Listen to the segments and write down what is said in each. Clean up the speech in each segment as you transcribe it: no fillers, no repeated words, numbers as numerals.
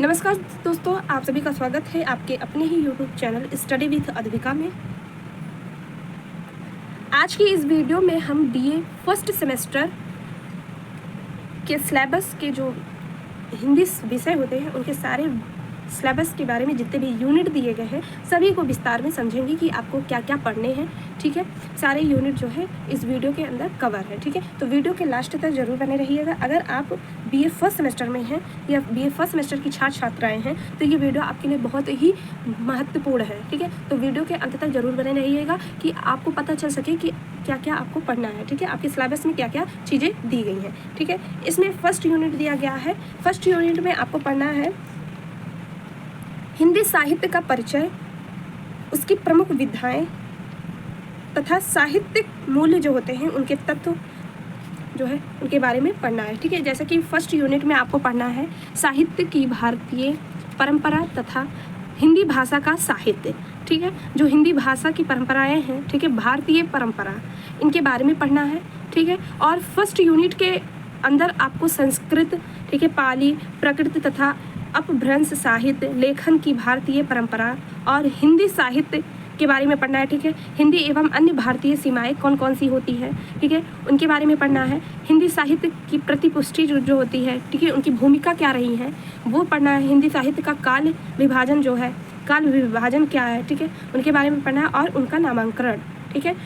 नमस्कार दोस्तों, आप सभी का स्वागत है आपके अपने ही YouTube channel study with Advika में। आज की इस वीडियो में हम BA फर्स्ट सेमेस्टर के सिलेबस के जो हिंदी विषय होते हैं उनके सारे सिलेबस के बारे में जितने भी यूनिट दिए गए हैं सभी को विस्तार में समझेंगे कि आपको क्या क्या पढ़ने हैं। ठीक है, सारे यूनिट जो है इस वीडियो के अंदर कवर है। ठीक है, तो वीडियो के लास्ट तक जरूर बने रहिएगा। अगर आप BA फर्स्ट सेमेस्टर में हैं या BA फर्स्ट सेमेस्टर की छात्र छात्राएँ हैं तो ये वीडियो आपके लिए बहुत ही महत्वपूर्ण है। ठीक है, तो वीडियो के अंत तक जरूर बने रहिएगा कि आपको पता चल सके कि क्या क्या आपको पढ़ना है। ठीक है, आपके सिलेबस में क्या क्या चीज़ें दी गई हैं। ठीक है, इसमें फर्स्ट यूनिट दिया गया है। फर्स्ट यूनिट में आपको पढ़ना है हिंदी साहित्य का परिचय, उसकी प्रमुख विधाएं तथा साहित्यिक मूल्य जो होते हैं उनके तत्व जो है उनके बारे में पढ़ना है। ठीक है, जैसे कि फर्स्ट यूनिट में आपको पढ़ना है साहित्य की भारतीय परंपरा तथा हिंदी भाषा का साहित्य। ठीक है, जो हिंदी भाषा की परंपराएं हैं, ठीक है, भारतीय परंपरा, इनके बारे में पढ़ना है। ठीक है, और फर्स्ट यूनिट के अंदर आपको संस्कृत, ठीक है, पाली, प्राकृत तथा अपभ्रंश साहित्य, लेखन की भारतीय परंपरा और हिंदी साहित्य के बारे में पढ़ना है। ठीक है, हिंदी एवं अन्य भारतीय सीमाएं कौन कौन सी होती है, ठीक है, उनके बारे में पढ़ना है। हिंदी साहित्य की प्रतिपुष्टि जो होती है, ठीक है, उनकी भूमिका क्या रही है वो पढ़ना है। हिंदी साहित्य का काल विभाजन जो है, काल विभाजन क्या है, ठीक है, उनके बारे में पढ़ना है। और उनका नामांकन, ठीक है,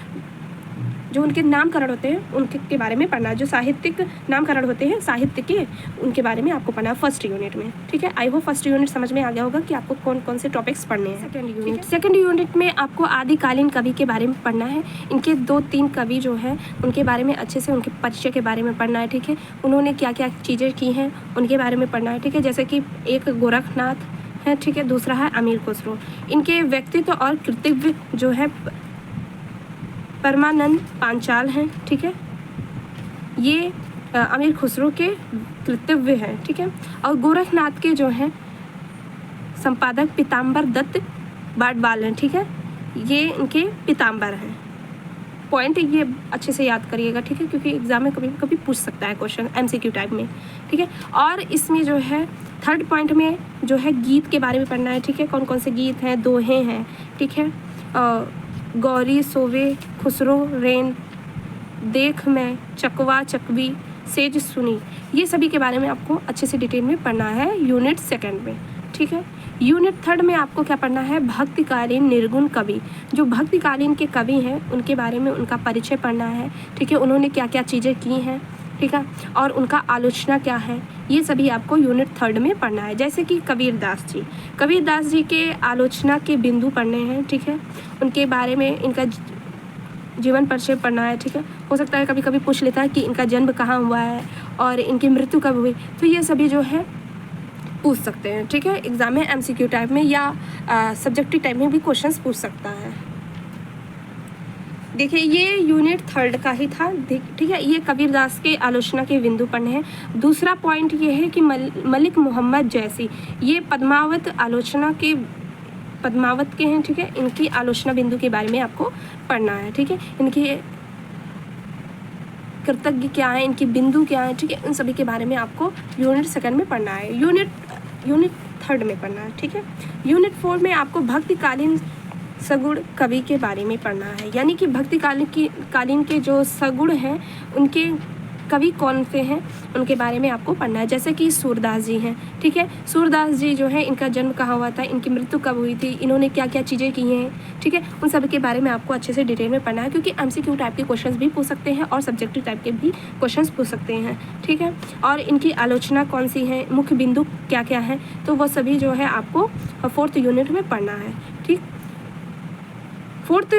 जो उनके नामकरण होते हैं उनके के बारे में पढ़ना है। जो साहित्यिक नामकरण होते हैं साहित्य के, उनके बारे में आपको पढ़ना है फर्स्ट यूनिट में। ठीक है, आई होप फर्स्ट यूनिट समझ में आ गया होगा कि आपको कौन कौन से टॉपिक्स पढ़ने हैं। सेकंड यूनिट में आपको आदिकालीन कवि के बारे में पढ़ना है। इनके 2-3 कवि जो हैं उनके बारे में अच्छे से, उनके परिचय के बारे में पढ़ना है। ठीक है, उन्होंने क्या क्या चीज़ें की हैं उनके बारे में पढ़ना है। ठीक है, जैसे कि एक गोरखनाथ है, ठीक है, दूसरा है अमीर खुसरो। इनके व्यक्तित्व और कृतित्व जो है परमानंद पांचाल हैं। ठीक है, ये अमीर खुसरो के कृतित्व हैं। ठीक है, और गोरखनाथ के जो हैं संपादक पीताम्बर दत्त बाटवाल हैं। ठीक है, ये इनके पीताम्बर हैं। पॉइंट ये अच्छे से याद करिएगा। ठीक है, क्योंकि एग्जाम में कभी कभी पूछ सकता है क्वेश्चन MCQ टाइप में। ठीक है, और इसमें जो है थर्ड पॉइंट में जो है गीत के बारे में पढ़ना है। ठीक है, कौन कौन से गीत हैं, दोहे हैं। ठीक है, गौरी सोवे, खुसरो रेन, देख मैं, चकवा चकवी, सेज सुनी, ये सभी के बारे में आपको अच्छे से डिटेल में पढ़ना है यूनिट सेकंड में। ठीक है, यूनिट थर्ड में आपको क्या पढ़ना है, भक्तिकालीन निर्गुण कवि। जो भक्तिकालीन के कवि हैं उनके बारे में उनका परिचय पढ़ना है। ठीक है, उन्होंने क्या क्या चीज़ें की हैं, ठीक है, और उनका आलोचना क्या है, ये सभी आपको यूनिट थर्ड में पढ़ना है। जैसे कि कबीरदास जी के आलोचना के बिंदु पढ़ने हैं। ठीक है, उनके बारे में इनका जीवन परिचय पढ़ना है। ठीक है, हो सकता है कभी कभी पूछ लेता है कि इनका जन्म कहाँ हुआ है और इनकी मृत्यु कब हुई, तो ये सभी जो है पूछ सकते हैं। ठीक है, एग्जाम में MCQ टाइप में या सब्जेक्टिव टाइप में भी क्वेश्चंस पूछ सकता है। देखिए, ये यूनिट थर्ड का ही था। ठीक है, ये कबीरदास के आलोचना के बिंदु पढ़ने हैं। दूसरा पॉइंट ये है कि मलिक मोहम्मद जैसी, ये पद्मावत के हैं। ठीक है, इनकी आलोचना बिंदु के बारे में आपको पढ़ना है। ठीक है, इनकी कृतज्ञ क्या है, इनकी बिंदु क्या है, ठीक है, इन सभी के बारे में आपको यूनिट सेकंड में पढ़ना है, यूनिट थर्ड में पढ़ना है। ठीक है, यूनिट फोर्थ में आपको भक्तिकालीन सगुण कवि के बारे में पढ़ना है। यानी कि भक्तिकालीन के जो सगुण हैं उनके कवि कौन से हैं उनके बारे में आपको पढ़ना है। जैसे कि सूरदास जी हैं। ठीक है, सूरदास जी जो है इनका जन्म कहाँ हुआ था, इनकी मृत्यु कब हुई थी, इन्होंने क्या क्या चीज़ें की हैं। ठीक है, उन सब के बारे में आपको अच्छे से डिटेल में पढ़ना है, क्योंकि MCQ टाइप के क्वेश्चंस भी पूछ सकते हैं और सब्जेक्टिव टाइप के भी क्वेश्चंस पूछ सकते हैं। ठीक है, और इनकी आलोचना कौन सी है, मुख्य बिंदु क्या क्या है, तो वह सभी जो है आपको फोर्थ यूनिट में पढ़ना है। ठीक, फोर्थ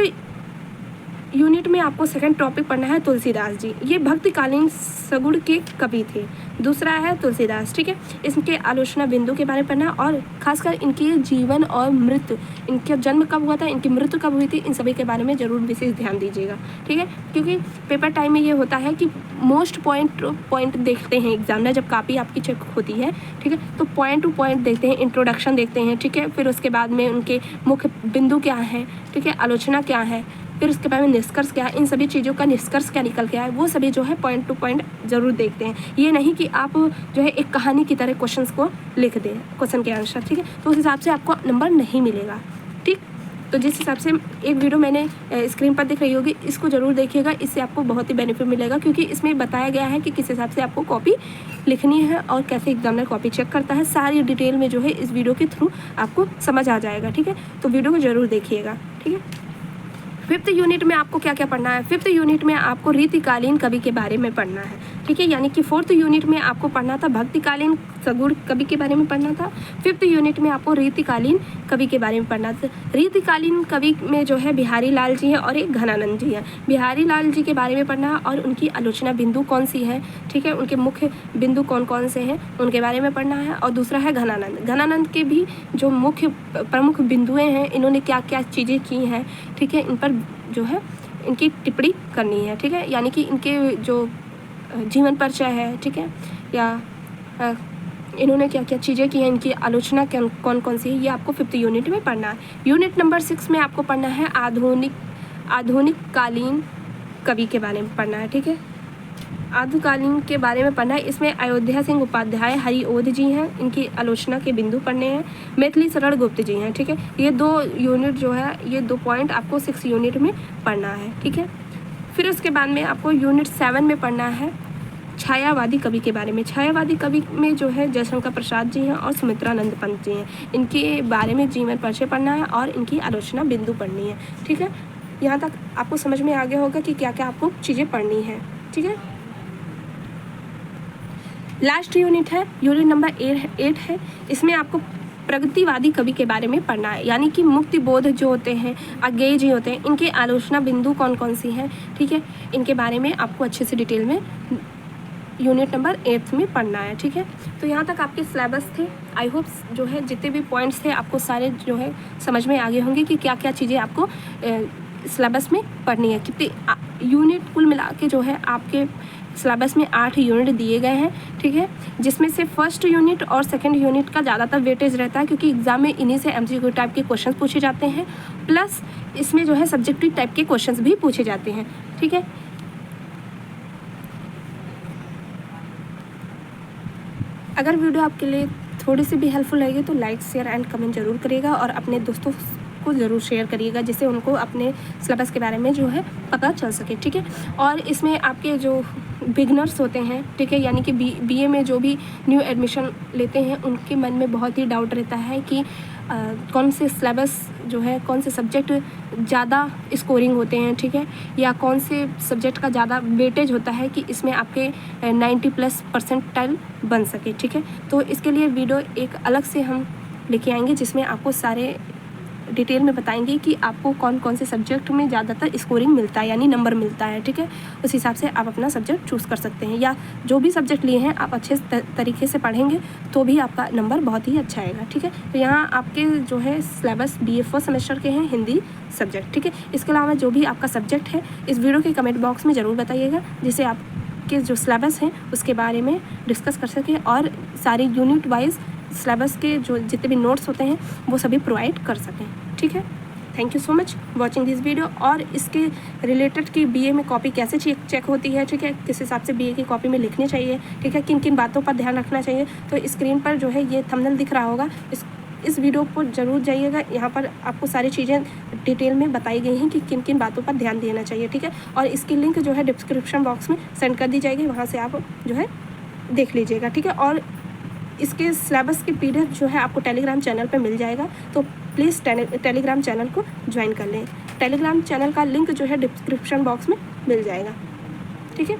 यूनिट में आपको सेकंड टॉपिक पढ़ना है तुलसीदास जी। ये भक्तिकालीन सगुण के कवि थे। दूसरा है तुलसीदास। ठीक है, इसके आलोचना बिंदु के बारे में पढ़ना और खासकर इनके जीवन और मृत्यु, इनका जन्म कब हुआ था, इनकी मृत्यु कब हुई थी, इन सभी के बारे में जरूर विशेष ध्यान दीजिएगा। ठीक है, क्योंकि पेपर टाइम में ये होता है कि मोस्ट पॉइंट देखते हैं एग्जाम में, जब कापी आपकी चेक होती है। ठीक है, तो पॉइंट टू पॉइंट देखते हैं, इंट्रोडक्शन देखते हैं। ठीक है, फिर उसके बाद में उनके मुख्य बिंदु क्या है, ठीक है, आलोचना क्या है, फिर उसके बाद में निष्कर्ष क्या है, इन सभी चीज़ों का निष्कर्ष क्या निकल के आए, वो सभी जो है पॉइंट टू पॉइंट ज़रूर देखते हैं। ये नहीं कि आप जो है एक कहानी की तरह क्वेश्चंस को लिख दें, क्वेश्चन के आंसर, ठीक है, तो उस हिसाब से आपको नंबर नहीं मिलेगा, ठीक। तो जिस हिसाब से एक वीडियो मैंने स्क्रीन पर दिख रही होगी, इसको ज़रूर देखिएगा, इससे आपको बहुत ही बेनिफिट मिलेगा, क्योंकि इसमें बताया गया है कि किस हिसाब से आपको कॉपी लिखनी है और कैसे एग्जामिनर कॉपी चेक करता है, सारी डिटेल में जो है इस वीडियो के थ्रू आपको समझ आ जाएगा, ठीक है। तो वीडियो को ज़रूर देखिएगा, ठीक है। 5th यूनिट में आपको क्या क्या पढ़ना है? 5th यूनिट में आपको रीतिकालीन कवि के बारे में पढ़ना है, ठीक है, यानी कि 4th यूनिट में आपको पढ़ना था भक्तिकालीन सगुण कवि के बारे में पढ़ना था। 5th यूनिट में आपको रीतिकालीन कवि के बारे में पढ़ना था। रीतिकालीन कवि में जो है बिहारी लाल जी हैं और एक घनानंद जी हैं। बिहारी लाल जी के बारे में पढ़ना है और उनकी आलोचना बिंदु कौन सी है, ठीक है, उनके मुख्य बिंदु कौन कौन से हैं उनके बारे में पढ़ना है। और दूसरा है घनानंद। घनानंद के भी जो मुख्य प्रमुख बिंदुएँ हैं, इन्होंने क्या क्या चीज़ें की हैं, ठीक है, इन पर जो है इनकी टिप्पणी करनी है, ठीक है, यानी कि इनके जो जीवन परिचय है, ठीक है, या इन्होंने क्या क्या चीज़ें की हैं, इनकी आलोचना कौन कौन सी है, ये आपको 5th यूनिट में पढ़ना है। यूनिट नंबर 6 में आपको पढ़ना है आधुनिक कालीन कवि के बारे में पढ़ना है, ठीक है, आधुकालीन के बारे में पढ़ना है। इसमें अयोध्या सिंह उपाध्याय हरिओध जी हैं, इनकी आलोचना के बिंदु पढ़ने हैं। मैथिली शरण गुप्त जी हैं, ठीक है, ये 2 यूनिट जो है, ये 2 पॉइंट आपको 6 यूनिट में पढ़ना है, ठीक है। फिर उसके बाद में आपको यूनिट 7 में पढ़ना है छायावादी कवि के बारे में। छायावादी कवि में जो है जयशंकर प्रसाद जी हैं और सुमित्रानंद पंत जी हैं, इनके बारे में जीवन परिचय पढ़ना है और इनकी आलोचना बिंदु पढ़नी है, ठीक है। यहाँ तक आपको समझ में आ गया होगा कि क्या क्या आपको चीज़ें पढ़नी है, ठीक है। लास्ट यूनिट है, यूनिट नंबर 8 है। इसमें आपको प्रगतिवादी कवि के बारे में पढ़ना है, यानी कि मुक्ति बोध जो होते हैं, अज्ञेय जी होते हैं, इनके आलोचना बिंदु कौन कौन सी हैं, ठीक है, इनके बारे में आपको अच्छे से डिटेल में यूनिट नंबर 8 में पढ़ना है, ठीक है। तो यहाँ तक आपके सिलेबस थे। आई होप जो है जितने भी पॉइंट्स थे आपको सारे जो है समझ में आ गए होंगे कि क्या क्या चीज़ें आपको सिलेबस में पढ़नी है। कितने यूनिट कुल मिला के जो है आपके सिलेबस में 8 यूनिट दिए गए हैं, ठीक है, जिसमें से फर्स्ट यूनिट और सेकंड यूनिट का ज़्यादातर वेटेज रहता है, क्योंकि एग्जाम में इन्हीं से MCQ टाइप के क्वेश्चन पूछे जाते हैं, प्लस इसमें जो है सब्जेक्टिव टाइप के क्वेश्चन भी पूछे जाते हैं, ठीक है। अगर वीडियो आपके लिए थोड़ी सी भी हेल्पफुल लगे तो लाइक शेयर एंड कमेंट जरूर करिएगा और अपने दोस्तों को ज़रूर शेयर करिएगा, जिससे उनको अपने सिलेबस के बारे में जो है पता चल सके, ठीक है। और इसमें आपके जो बिगनर्स होते हैं, ठीक है, यानी कि BA में जो भी न्यू एडमिशन लेते हैं, उनके मन में बहुत ही डाउट रहता है कि कौन से सिलेबस जो है, कौन से सब्जेक्ट ज़्यादा स्कोरिंग होते हैं, ठीक है, या कौन से सब्जेक्ट का ज़्यादा वेटेज होता है कि इसमें आपके 90+% बन सके, ठीक है। तो इसके लिए वीडियो एक अलग से हम लेके आएंगे, जिसमें आपको सारे डिटेल में बताएंगे कि आपको कौन कौन से सब्जेक्ट में ज़्यादातर स्कोरिंग मिलता है, यानी नंबर मिलता है, ठीक है। उस हिसाब से आप अपना सब्जेक्ट चूज़ कर सकते हैं, या जो भी सब्जेक्ट लिए हैं आप अच्छे तरीके से पढ़ेंगे तो भी आपका नंबर बहुत ही अच्छा आएगा, ठीक है। तो यहाँ आपके जो है सिलेबस BA फर्स्ट सेमेस्टर के हैं हिंदी सब्जेक्ट, ठीक है। इसके अलावा जो भी आपका सब्जेक्ट है इस वीडियो के कमेंट बॉक्स में ज़रूर बताइएगा, जिससे आपके जो सिलेबस हैं उसके बारे में डिस्कस कर सकें और सारी यूनिट वाइज सिलेबस के जो जितने भी नोट्स होते हैं वो सभी प्रोवाइड कर सकें, ठीक है। Thank you so much watching this video. और इसके रिलेटेड कि BA में कॉपी कैसे चेक होती है, ठीक है, किस हिसाब से BA की कॉपी में लिखनी चाहिए, ठीक है, किन किन बातों पर ध्यान रखना चाहिए, तो स्क्रीन पर जो है ये थंबनेल दिख रहा होगा, इस वीडियो को ज़रूर जाइएगा। यहाँ पर आपको सारी चीज़ें डिटेल में बताई गई हैं कि किन किन बातों पर ध्यान देना चाहिए, ठीक है। और इसकी लिंक जो है डिस्क्रिप्शन बॉक्स में सेंड कर दी जाएगी, वहाँ से आप जो है देख लीजिएगा, ठीक है। और इसके सिलेबस की PDF जो है आपको टेलीग्राम चैनल पे मिल जाएगा, तो प्लीज़ टेलीग्राम चैनल को ज्वाइन कर लें। टेलीग्राम चैनल का लिंक जो है डिस्क्रिप्शन बॉक्स में मिल जाएगा, ठीक है।